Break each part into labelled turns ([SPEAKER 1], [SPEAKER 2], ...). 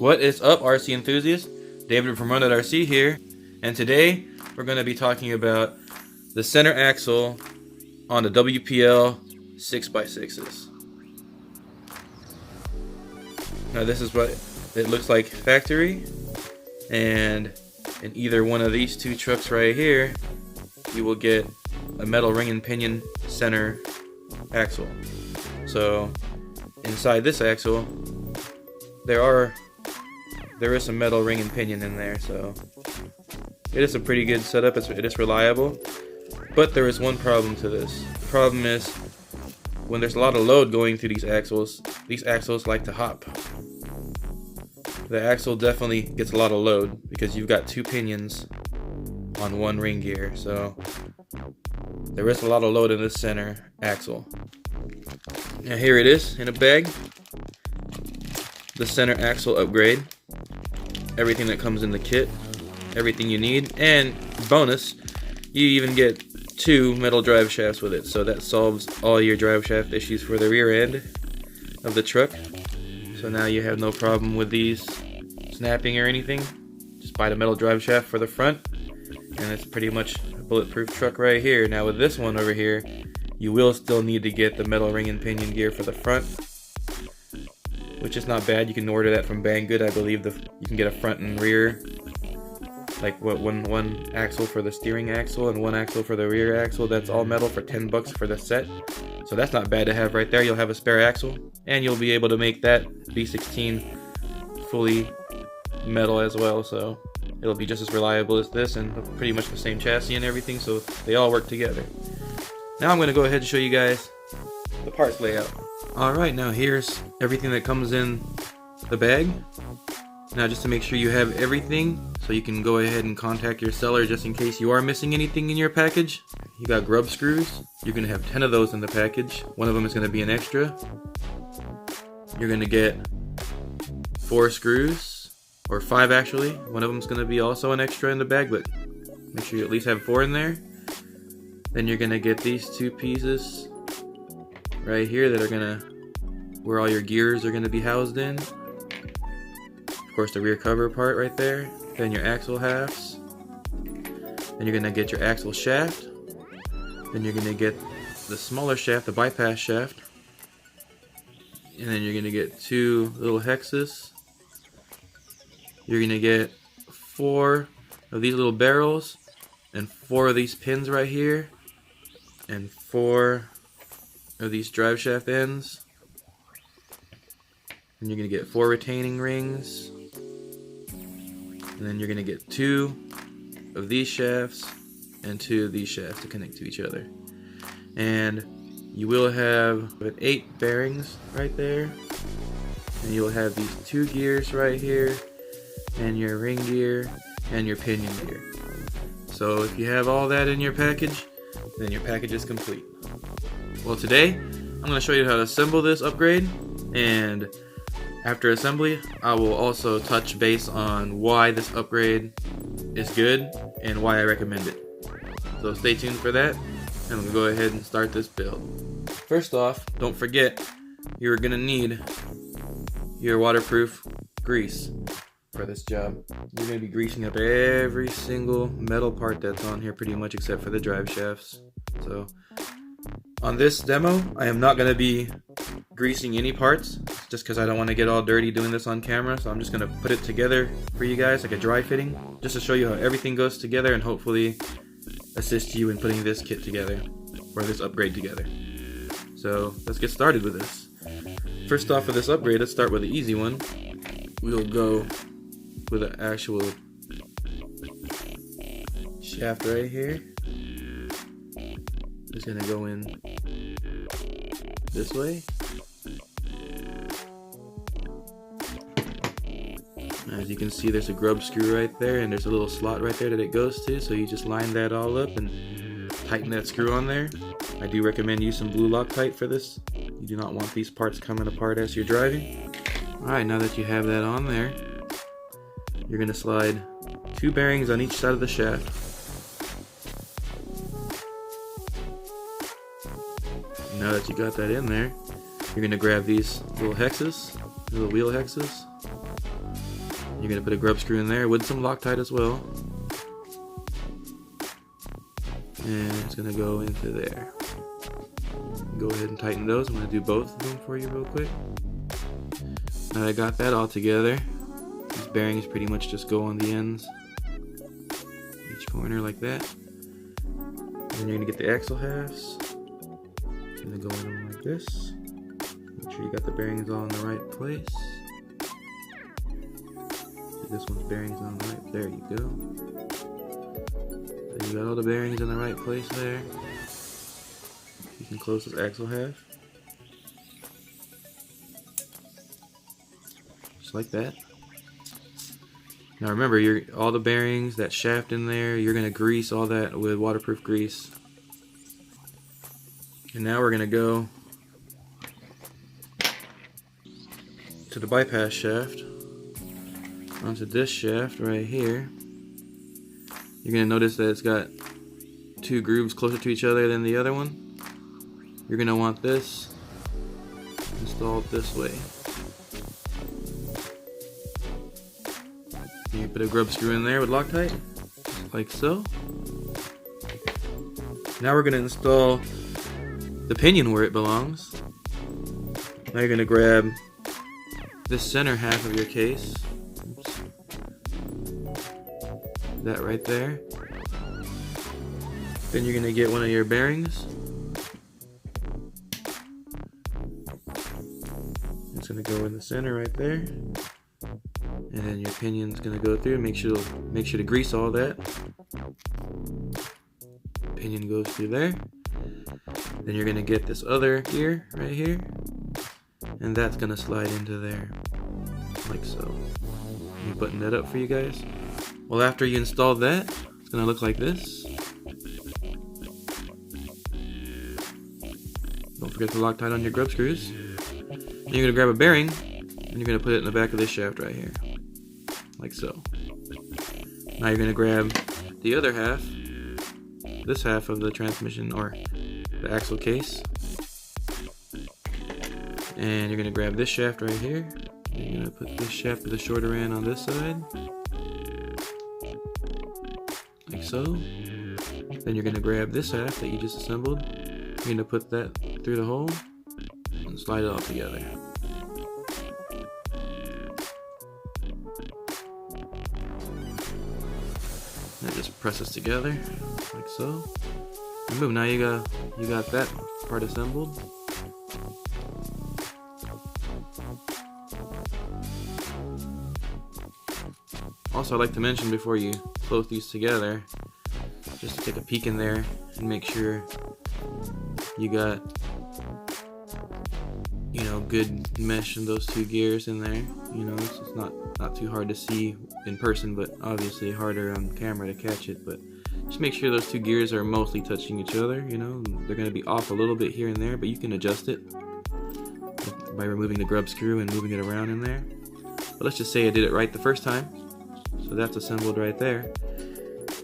[SPEAKER 1] What is up, RC enthusiasts? David from RC here, and today we're going to be talking about the center axle on the WPL 6x6s. Now this is what it looks like factory, and in either one of these two trucks right here you will get a metal ring and pinion center axle. So inside this axle there is some metal ring and pinion in there, so it is a pretty good setup. It is reliable, but there is one problem to this. The problem is when there's a lot of load going through these axles like to hop. The axle definitely gets a lot of load because you've got two pinions on one ring gear, so there is a lot of load in this center axle. Now here it is in a bag, the center axle upgrade. Everything that comes in the kit, everything you need, and bonus, you even get 2 metal drive shafts with it, so that solves all your drive shaft issues for the rear end of the truck. So now you have no problem with these snapping or anything. Just buy the metal drive shaft for the front, and it's pretty much a bulletproof truck right here. Now with this one over here, you will still need to get the metal ring and pinion gear for the front, which is not bad. You can order that from Banggood. I believe you can get a front and rear, like one axle for the steering axle and one axle for the rear axle. That's all metal for $10 for the set. So that's not bad to have right there. You'll have a spare axle, and you'll be able to make that B16 fully metal as well. So it'll be just as reliable as this, and pretty much the same chassis and everything. So they all work together. Now I'm going to go ahead and show you guys the parts layout. Alright, now here's everything that comes in the bag. Now just to make sure you have everything, so you can go ahead and contact your seller just in case you are missing anything in your package. You got grub screws. You're going to have 10 of those in the package. One of them is going to be an extra. You're going to get 4 screws, or 5 actually. One of them is going to be also an extra in the bag, but make sure you at least have 4 in there. Then you're going to get these 2 pieces right here that are where all your gears are gonna be housed in. Of course, the rear cover part right there. Then your axle halves. Then you're gonna get your axle shaft. Then you're gonna get the smaller shaft, the bypass shaft. And then you're gonna get 2 little hexes. You're gonna get 4 of these little barrels, and 4 of these pins right here, and 4 of these drive shaft ends. And you're going to get 4 retaining rings, and then you're going to get 2 of these shafts and 2 of these shafts to connect to each other. And you will have 8 bearings right there, and you'll have these 2 gears right here, and your ring gear and your pinion gear. So if you have all that in your package, then your package is complete. Well, today I'm going to show you how to assemble this upgrade, and after assembly I will also touch base on why this upgrade is good and why I recommend it. So stay tuned for that, and we'll go ahead and start this build. First off, don't forget you're going to need your waterproof grease for this job. You're going to be greasing up every single metal part that's on here pretty much, except for the drive shafts. So on this demo, I am not going to be greasing any parts, just because I don't want to get all dirty doing this on camera. So I'm just going to put it together for you guys like a dry fitting, just to show you how everything goes together and hopefully assist you in putting this kit together, or this upgrade together. So let's get started with this. First off, for this upgrade, let's start with the easy one. We'll go with an actual shaft right here. It's gonna go in this way. As you can see, there's a grub screw right there, and there's a little slot right there that it goes to, so you just line that all up and tighten that screw on there. I do recommend use some blue Loctite for this. You do not want these parts coming apart as you're driving. Alright, now that you have that on there, you're gonna slide 2 bearings on each side of the shaft. Now that you got that in there, you're going to grab these little hexes, little wheel hexes, You're going to put a grub screw in there with some Loctite as well. And it's going to go into there. Go ahead and tighten those. I'm going to do both of them for you real quick. Now that I got that all together, these bearings pretty much just go on the ends, each corner like that. Then you're going to get the axle halves. Going to go in them like this. Make sure you got the bearings all in the right place. This one's bearings on the right. There you go. So you got all the bearings in the right place there. You can close this axle half. Just like that. Now remember, all the bearings, that shaft in there, you're going to grease all that with waterproof grease. And now we're going to go to the bypass shaft, onto this shaft right here. You're going to notice that it's got two grooves closer to each other than the other one. You're going to want this installed this way. You put a grub screw in there with Loctite, like so. Now we're going to install the pinion where it belongs. Now you're going to grab this center half of your case. Oops. That right there. Then you're going to get one of your bearings. It's going to go in the center right there. And then your pinion's going to go through. Make sure to grease all that. Pinion goes through there. Then you're going to get this other gear right here. And that's going to slide into there. Like so. Let me button that up for you guys. Well, after you install that, it's going to look like this. Don't forget to Loctite on your grub screws. Then you're going to grab a bearing and you're going to put it in the back of this shaft right here. Like so. Now you're going to grab the other half, this half of the transmission or the axle case, and you're going to grab this shaft right here. You're going to put this shaft to the shorter end on this side, like so. Then you're going to grab this half that you just assembled. You're going to put that through the hole and slide it all together. And it just presses together like so. And boom, now you got that part assembled. Also, I'd like to mention before you close these together, just to take a peek in there and make sure you got, good mesh in those two gears in there. It's just not too hard to see in person, but obviously harder on camera to catch it. But just make sure those two gears are mostly touching each other. They're going to be off a little bit here and there, but you can adjust it by removing the grub screw and moving it around in there. But let's just say I did it right the first time. So that's assembled right there.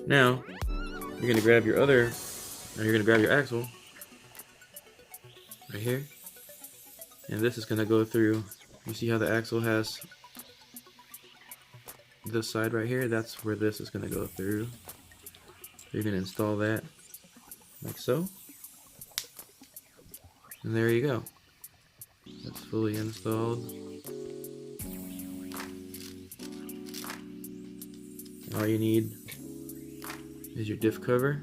[SPEAKER 1] Now, you're going to grab your axle right here. And this is going to go through. You see how the axle has this side right here? That's where this is going to go through. So you're going to install that like so. And there you go. That's fully installed. All you need is your diff cover.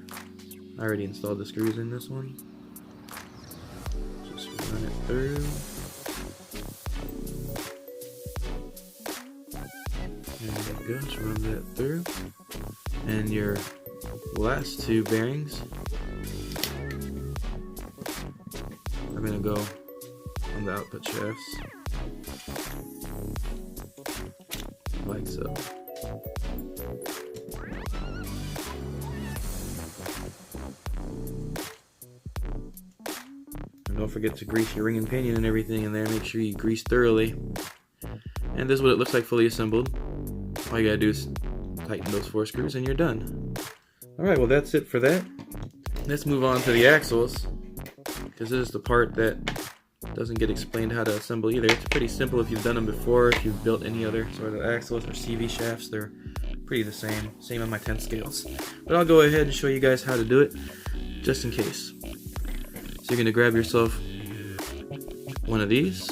[SPEAKER 1] I already installed the screws in this one. Just run it through. There you go, just run that through. And your last two bearings are going to go on the output shafts. Like so. And don't forget to grease your ring and pinion and everything in there. Make sure you grease thoroughly. And this is what it looks like fully assembled. All you gotta do is tighten those 4 screws and you're done. Alright, well that's it for that. Let's move on to the axles, because this is the part that doesn't get explained how to assemble either. It's pretty simple if you've done them before. If you've built any other sort of axles or CV shafts, they're pretty the same on my 10 scales. But I'll go ahead and show you guys how to do it, just in case. So you're gonna grab yourself one of these.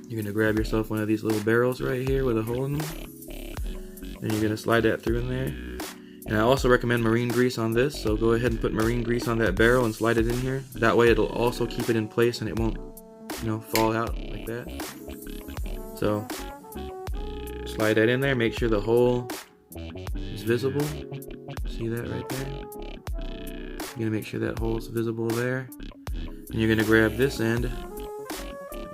[SPEAKER 1] You're gonna grab yourself one of these little barrels right here with a hole in them. And you're gonna slide that through in there. And I also recommend marine grease on this, so go ahead and put marine grease on that barrel and slide it in here. That way it'll also keep it in place and it won't, fall out like that. So slide that in there, make sure the hole is visible. See that right there? You're gonna make sure that hole is visible there. And you're gonna grab this end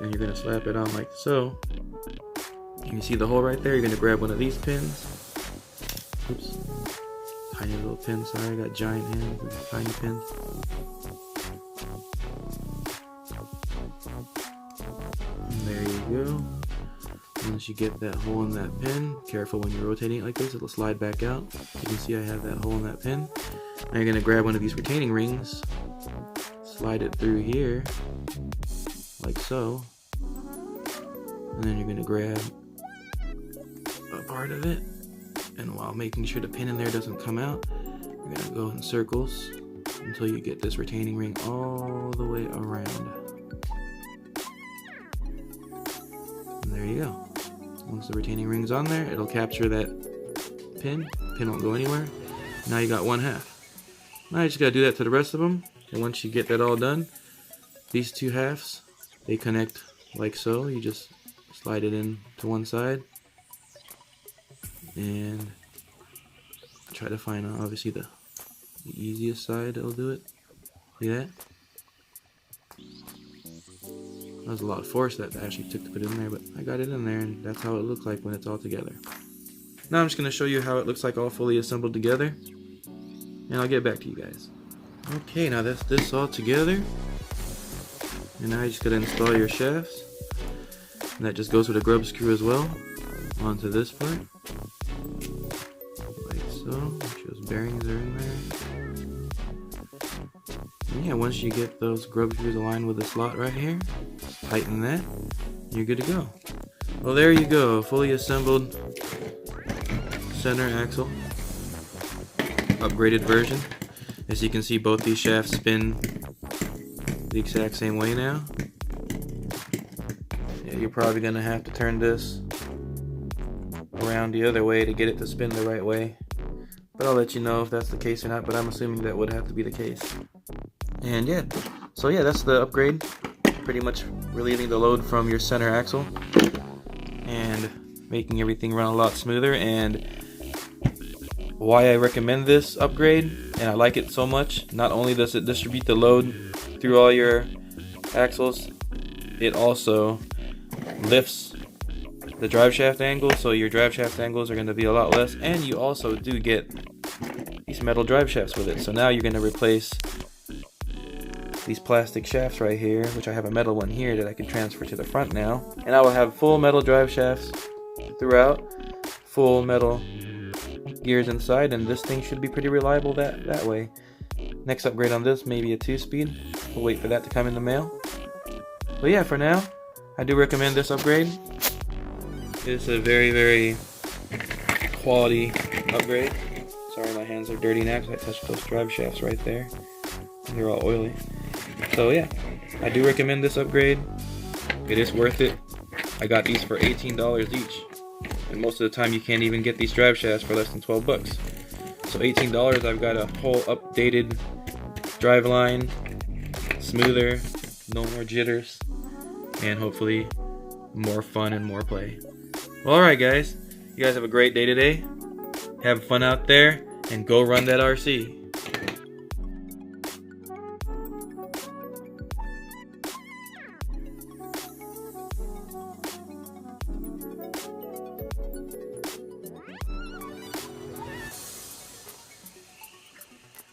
[SPEAKER 1] and you're gonna slap it on like so. And you see the hole right there? You're gonna grab one of these pins. Oops. Tiny little pin, sorry, I got giant hands and tiny pins. And there you go. Once you get that hole in that pin, careful when you're rotating it like this, it'll slide back out. You can see I have that hole in that pin. Now you're going to grab one of these retaining rings, slide it through here, like so. And then you're going to grab a part of it. And while making sure the pin in there doesn't come out, you're going to go in circles until you get this retaining ring all the way around. And there you go. Once the retaining ring's on there, it'll capture that pin. The pin won't go anywhere. Now you got one half. Now you just got to do that to the rest of them. And once you get that all done, these two halves, they connect like so. You just slide it in to one side. And try to find obviously the easiest side that'll do it. See that? That was a lot of force that I actually took to put it in there, but I got it in there, and that's how it looks like when it's all together. Now I'm just going to show you how it looks like all fully assembled together, and I'll get back to you guys. Okay, now that's this all together, and now you just got to install your shafts, and that just goes with a grub screw as well onto this part. So, make sure those bearings are in there. And yeah, once you get those grub screws aligned with the slot right here, just tighten that, you're good to go. Well, there you go, fully assembled center axle, upgraded version. As you can see, both these shafts spin the exact same way now. Yeah, you're probably going to have to turn this around the other way to get it to spin the right way. But I'll let you know if that's the case or not, but I'm assuming that would have to be the case. And yeah, so yeah, that's the upgrade. Pretty much relieving the load from your center axle and making everything run a lot smoother. And why I recommend this upgrade, and I like it so much, not only does it distribute the load through all your axles, it also lifts the drive shaft angle, so your drive shaft angles are going to be a lot less, and you also do get these metal drive shafts with it. So now you're going to replace these plastic shafts right here, which I have a metal one here that I can transfer to the front now, and I will have full metal drive shafts throughout, full metal gears inside, and this thing should be pretty reliable that way. Next upgrade on this, maybe a 2-speed. We'll wait for that to come in the mail. But yeah, for now, I do recommend this upgrade. It's a very, very quality upgrade. Sorry, my hands are dirty now because I touched those drive shafts right there. They're all oily. So yeah, I do recommend this upgrade. It is worth it. I got these for $18 each. And most of the time you can't even get these drive shafts for less than 12 bucks. So $18, I've got a whole updated drive line, smoother, no more jitters, and hopefully more fun and more play. Well, alright guys, you guys have a great day today. Have fun out there and go run that RC.